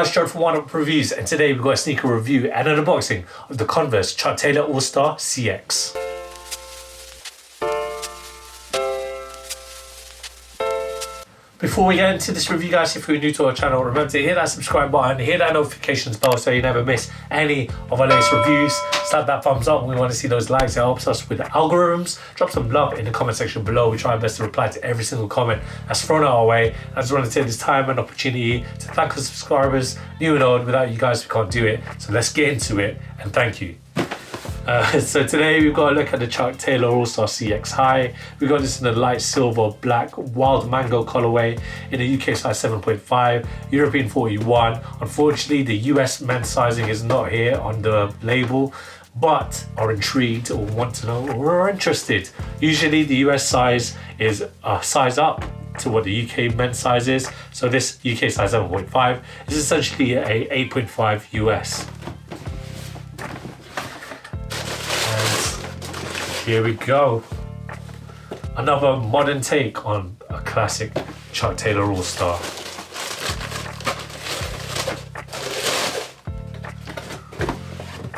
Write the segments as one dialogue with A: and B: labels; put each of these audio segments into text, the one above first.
A: guys, Gerald from Oneupreviewz, and today we've got a sneaker review and an unboxing of the CONVERSE Chuck Taylor All-Star CX. Before we get into this review, guys, if you're new to our channel, remember to hit that subscribe button, hit that notifications bell so you never miss any of our latest reviews. Slap that thumbs up. We want to see those likes. It helps us with the algorithms. Drop some love in the comment section below. We try our best to reply to every single comment that's thrown our way. I just want to take this time and opportunity to thank our subscribers, new and old. Without you guys, we can't do it. So let's get into it, and thank you. So today we've got a look at the Chuck Taylor All-Star CX High. We got this in the light silver black wild mango colorway in the UK size 7.5, European 41. Unfortunately, the US men's sizing is not here on the label, but are intrigued or want to know or are interested. Usually the US size is a size up to what the UK men's size is. So this UK size 7.5 is essentially a 8.5 US. Here we go. Another modern take on a classic Chuck Taylor All-Star.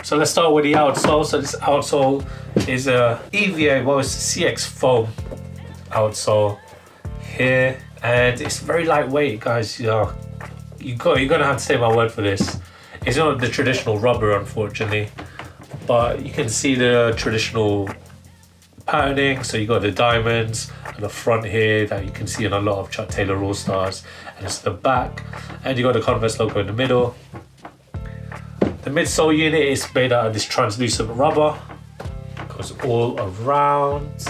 A: So let's start with the outsole. So this outsole is a EVA, well, it's CX foam outsole here, and it's very lightweight, guys. You're gonna have to take my word for this. It's not the traditional rubber, unfortunately, but you can see the traditional patterning. So you got the diamonds at the front here that you can see in a lot of Chuck Taylor All-Stars, and it's the back, and you got the CONVERSE logo in the middle. The midsole unit is made out of this translucent rubber, goes all around,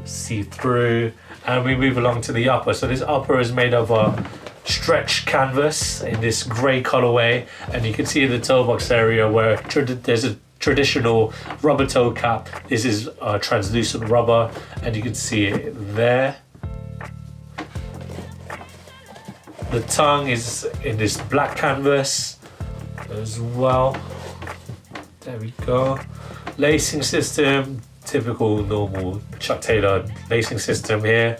A: see through, and we move along to the upper. So this upper is made of a stretch canvas in this grey colorway, and you can see in the toe box area where there's a traditional rubber toe cap. This is translucent rubber, and you can see it there. The tongue is in this black canvas as well. There we go. Lacing system, typical normal Chuck Taylor lacing system here.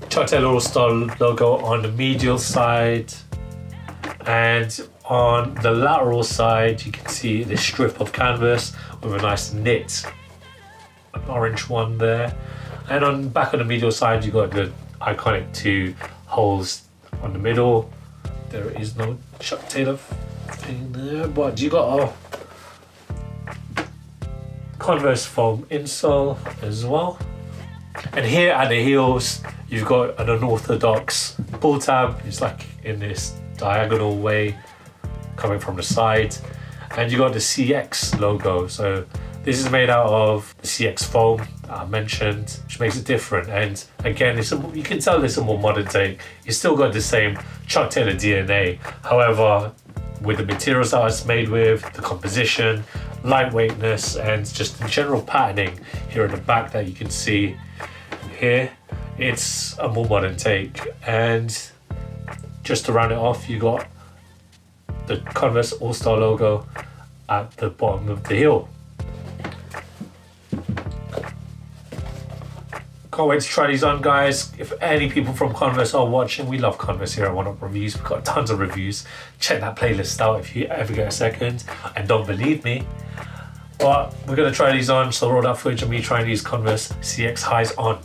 A: Chuck Taylor All-Star logo on the medial side, and on the lateral side you can see this strip of canvas with a nice knit, an orange one there, and on the back of the medial side you got the iconic two holes on the middle. There is no Chuck Taylor thing there, but you got a CONVERSE foam insole as well. And here at the heels you've got an unorthodox pull tab. It's like in this diagonal way coming from the side, and you got the CX logo. So this is made out of the CX foam that I mentioned, which makes it different. And again, you can tell it's a more modern take. You still got the same Chuck Taylor DNA, however, with the materials that it's made with, the composition, lightweightness, and just the general patterning here at the back that you can see here, it's a more modern take. And just to round it off, you got the CONVERSE All-Star logo at the bottom of the heel. Can't wait to try these on, guys. If any people from CONVERSE are watching, we love CONVERSE here at Oneupreviewz. We've got tons of reviews. Check that playlist out if you ever get a second, and don't believe me, but we're gonna try these on. So roll that footage of me trying these CONVERSE CX highs on.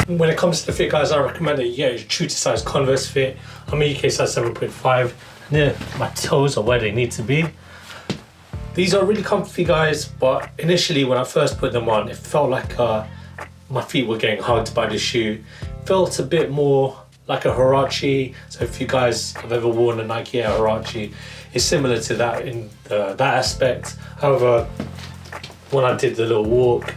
A: When it comes to the fit, guys, I recommend that you get a true to size Converse fit. I'm a UK size 7.5. Yeah, my toes are where they need to be. These are really comfy, guys, but initially when I first put them on, it felt like my feet were getting hugged by the shoe. It felt a bit more like a Huarache. So if you guys have ever worn a Nike Air Huarache, it's similar to that in that aspect. However, when I did the little walk,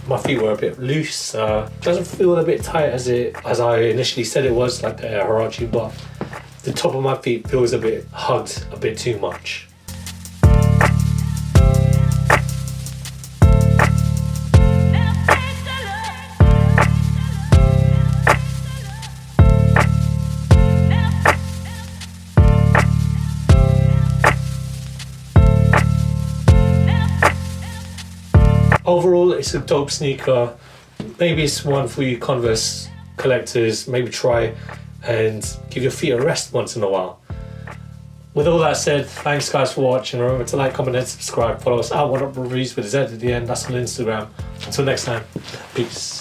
A: my feet were a bit loose. Doesn't feel a bit tight as I initially said it was, like the Air Huarache, but the top of my feet feels a bit hugged a bit too much. Overall, it's a dope sneaker. Maybe it's one for you Converse collectors. Maybe try and give your feet a rest once in a while. With all that said, thanks guys for watching. Remember to like, comment and subscribe. Follow us at Oneupreviewz with a Z at the end. That's on Instagram. Until next time, peace.